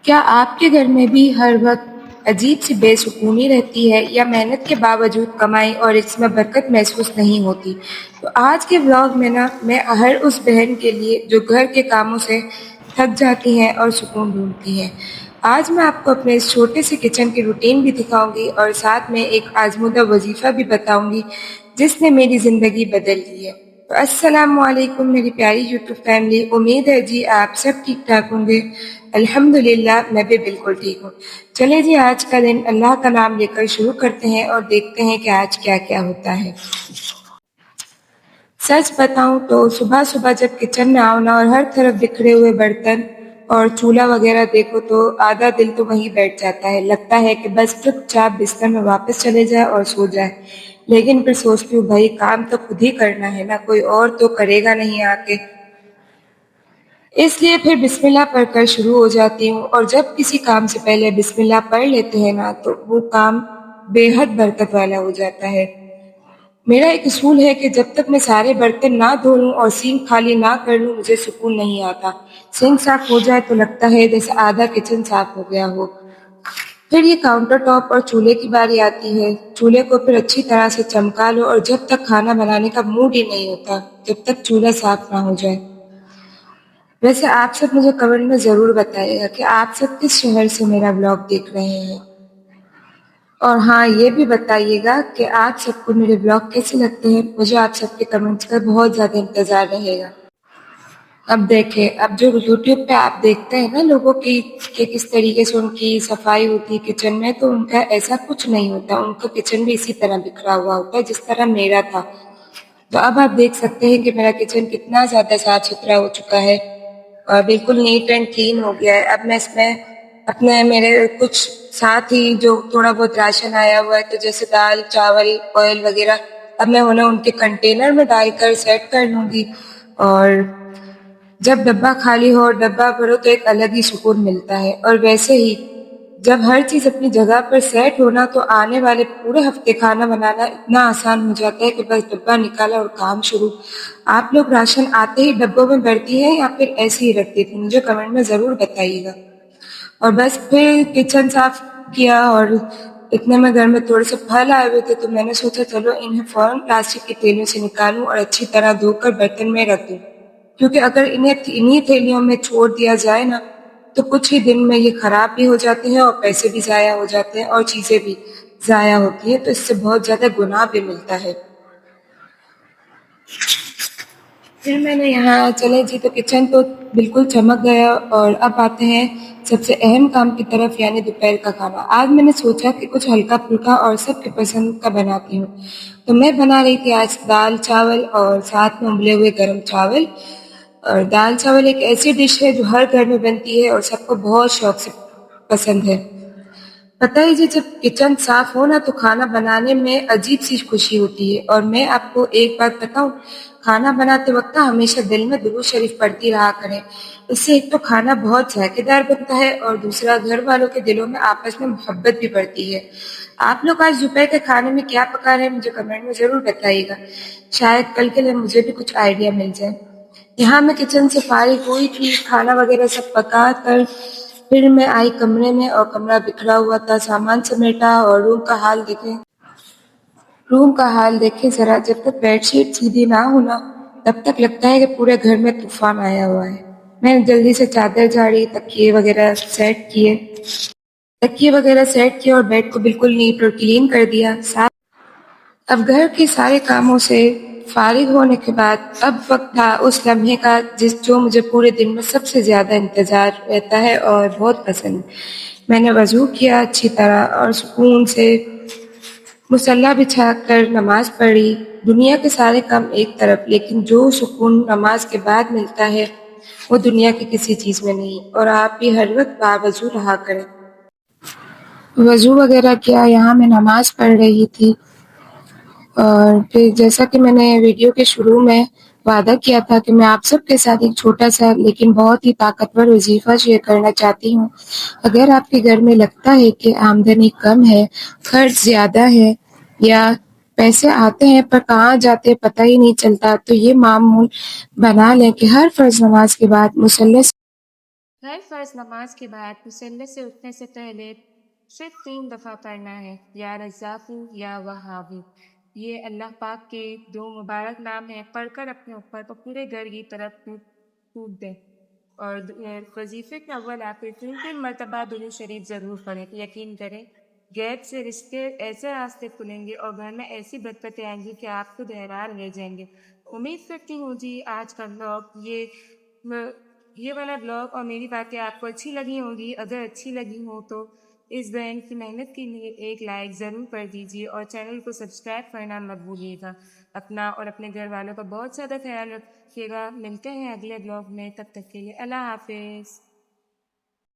کیا آپ کے گھر میں بھی ہر وقت عجیب سی بے سکونی رہتی ہے یا محنت کے باوجود کمائی اور اس میں برکت محسوس نہیں ہوتی؟ تو آج کے ولاگ میں میں ہر اس بہن کے لیے جو گھر کے کاموں سے تھک جاتی ہیں اور سکون ڈھونڈتی ہیں، آج میں آپ کو اپنے اس چھوٹے سے کچن کی روٹین بھی دکھاؤں گی اور ساتھ میں ایک آزمودہ وظیفہ بھی بتاؤں گی جس نے میری زندگی بدل دی ہے۔ تو السلام علیکم میری پیاری یوٹیوب فیملی، امید ہے جی آپ سب ٹھیک ٹھاک ہوں گے۔ الحمدللہ میں بھی بالکل ٹھیک ہوں۔ چلے جی آج کا دن اللہ کا نام لے کر شروع کرتے ہیں اور دیکھتے ہیں کہ آج کیا کیا ہوتا ہے۔ سچ بتاؤں تو صبح صبح جب کچن میں آؤ نا اور ہر طرف بکھرے ہوئے برتن اور چولہا وغیرہ دیکھو تو آدھا دل تو وہیں بیٹھ جاتا ہے، لگتا ہے کہ بس چپ چاپ بستر میں واپس چلے جائے اور سو جائے۔ لیکن پھر سوچتی ہوں بھائی کام تو خود ہی کرنا ہے نا، کوئی اور تو کرے گا نہیں آ کے۔ اس لیے پھر بسم اللہ پڑھ کر شروع ہو جاتی ہوں، اور جب کسی کام سے پہلے بسم اللہ پڑھ لیتے ہیں نا تو وہ کام بے حد برکت والا ہو جاتا ہے۔ میرا ایک اصول ہے کہ جب تک میں سارے برتن نہ دھو لوں اور سینک خالی نہ کر لوں مجھے سکون نہیں آتا۔ سینک صاف ہو جائے تو لگتا ہے جیسے آدھا کچن صاف ہو گیا ہو۔ پھر یہ کاؤنٹر ٹاپ اور چولہے کی باری آتی ہے۔ چولہے کو پھر اچھی طرح سے چمکا لو اور جب تک کھانا بنانے کا موڈ ہی نہیں ہوتا جب تک چولہا صاف نہ ہو جائے۔ ویسے آپ سب مجھے کمنٹ میں ضرور بتائیے گا کہ آپ سب کس شہر سے میرا بلاگ دیکھ رہے ہیں، اور ہاں یہ بھی بتائیے گا کہ آپ سب کو میرے بلاگ کیسے لگتے ہیں۔ مجھے آپ سب کے کمنٹس کا بہت زیادہ انتظار رہے گا۔ اب دیکھیں، اب جو یوٹیوب پہ آپ دیکھتے ہیں نا لوگوں کی کہ کس طریقے سے ان کی صفائی ہوتی ہے کچن میں، تو ان کا ایسا کچھ نہیں ہوتا، ان کا کچن بھی اسی طرح بکھرا ہوا ہوتا ہے جس طرح میرا تھا۔ تو اب آپ دیکھ سکتے ہیں کہ میرا کچن کتنا زیادہ صاف ستھرا ہو چکا ہے اور بالکل نیٹ اینڈ کلین ہو گیا ہے۔ اب میں اس میں اپنے میرے کچھ ساتھ ہی جو تھوڑا بہت راشن آیا ہوا ہے تو جیسے دال چاول آئل وغیرہ اب میں انہیں ان کے کنٹینر میں ڈال کر سیٹ کر لوں گی، اور جب ڈبہ خالی ہو اور ڈبہ بھرو تو ایک الگ ہی سکون ملتا ہے۔ اور ویسے ہی جب ہر چیز اپنی جگہ پر سیٹ ہونا تو آنے والے پورے ہفتے کھانا بنانا اتنا آسان ہو جاتا ہے کہ بس ڈبہ نکالا اور کام شروع۔ آپ لوگ راشن آتے ہی ڈبوں میں بھرتی ہیں یا پھر ایسے ہی رکھ دیتی ہیں؟ مجھے کمنٹ میں ضرور بتائیے گا۔ اور بس پھر کچن صاف کیا، اور اتنے میں گھر میں تھوڑے سے پھل آئے ہوئے تھے تو میں نے سوچا چلو انہیں فوراً پلاسٹک کی تھیلیوں سے نکالوں اور اچھی طرح دھو کر برتن میں رکھ دوں، کیونکہ اگر انہیں تھیلیوں میں چھوڑ دیا جائے نا تو کچھ ہی دن میں یہ خراب بھی ہو جاتے ہیں اور پیسے بھی ضائع ہو جاتے ہیں اور چیزیں بھی ضائع ہوتی ہیں، تو اس سے بہت زیادہ گناہ بھی ملتا ہے۔ پھر میں نے یہاں چلے جی تو کچن تو بالکل چمک گیا، اور اب آتے ہیں سب سے اہم کام کی طرف، یعنی دوپہر کا کھانا۔ آج میں نے سوچا کہ کچھ ہلکا پھلکا اور سب کے پسند کا بناتی ہوں، تو میں بنا رہی تھی آج دال چاول اور ساتھ میں ابلے ہوئے گرم چاول۔ اور دال چاول ایک ایسی ڈش ہے جو ہر گھر میں بنتی ہے اور سب کو بہت شوق سے پسند ہے۔ پتہ ہی جب کچن صاف ہو نا تو کھانا بنانے میں عجیب سی خوشی ہوتی ہے۔ اور میں آپ کو ایک بات بتاؤں، کھانا بناتے وقت ہمیشہ دل میں درود شریف پڑھتی رہا کریں، اس سے ایک تو کھانا بہت ذائقے دار بنتا ہے اور دوسرا گھر والوں کے دلوں میں آپس میں محبت بھی بڑھتی ہے۔ آپ لوگ آج دوپہر کے کھانے میں کیا پکا رہے ہیں مجھے کمنٹ میں ضرور بتائیے گا، شاید کل کے لیے مجھے بھی کچھ آئیڈیا مل جائے۔ یہاں میں کچن سے فارغ ہوئی تھی، کھانا وغیرہ سب پکا کر پھر میں آئی کمرے میں، اور کمرہ بکھرا ہوا تھا، سامان سمیٹا اور روم کا حال دیکھیں ذرا، جب تک بیڈ شیٹ سیدھی نہ ہونا تب تک لگتا ہے کہ پورے گھر میں طوفان آیا ہوا ہے۔ میں نے جلدی سے چادر جھاڑی، تکیے وغیرہ سیٹ کیے اور بیڈ کو بالکل نیٹ اور کلین کر دیا۔ اب گھر کے سارے کاموں سے فارغ ہونے کے بعد اب وقت تھا اس لمحے کا جو مجھے پورے دن میں سب سے زیادہ انتظار رہتا ہے اور بہت پسند۔ میں نے وضو کیا اچھی طرح اور سکون سے مصلی بچھا کر نماز پڑھی۔ دنیا کے سارے کام ایک طرف، لیکن جو سکون نماز کے بعد ملتا ہے وہ دنیا کی کسی چیز میں نہیں۔ اور آپ بھی ہر وقت باوضو رہا کریں۔ وضو وغیرہ کیا، یہاں میں نماز پڑھ رہی تھی، اور پھر جیسا کہ میں نے ویڈیو کے شروع میں وعدہ کیا تھا کہ میں آپ سب کے ساتھ ایک چھوٹا سا لیکن بہت ہی طاقتور وظیفہ شیئر کرنا چاہتی ہوں۔ اگر آپ کے گھر میں لگتا ہے کہ آمدنی کم ہے، خرچ زیادہ ہے، یا پیسے آتے ہیں پر کہاں جاتے پتہ ہی نہیں چلتا، تو یہ معمول بنا لیں کہ ہر فرض نماز کے بعد مصلی ہر فرض نماز کے بعد مصلی سے اٹھنے سے پہلے صرف 3 دفعہ پڑھنا ہے، یا رزاقو یا وہابی۔ یہ اللہ پاک کے 2 مبارک نام ہیں، پڑھ کر اپنے اوپر تو پورے گھر کی طرف پھونک دیں۔ اور وظیفے کے اول آپ 3 مرتبہ درود شریف ضرور پڑھیں۔ یقین کریں غیب سے رزق ایسے راستے کھلیں گے اور گھر میں ایسی برکتیں آئیں گی کہ آپ خود حیران رہ جائیں گے۔ امید کرتی ہوں جی آج کا بلاگ یہ والا بلاگ اور میری باتیں آپ کو اچھی لگی ہوں گی۔ اگر اچھی لگی ہوں تو اس بہن کی محنت کے لیے ایک لائک ضرور کر دیجیے اور چینل کو سبسکرائب کرنا مت بھولیے گا۔ اپنا اور اپنے گھر والوں کا بہت زیادہ خیال رکھیے گا۔ ملتے ہیں اگلے بلاگ میں، تب تک کے لیے اللہ حافظ۔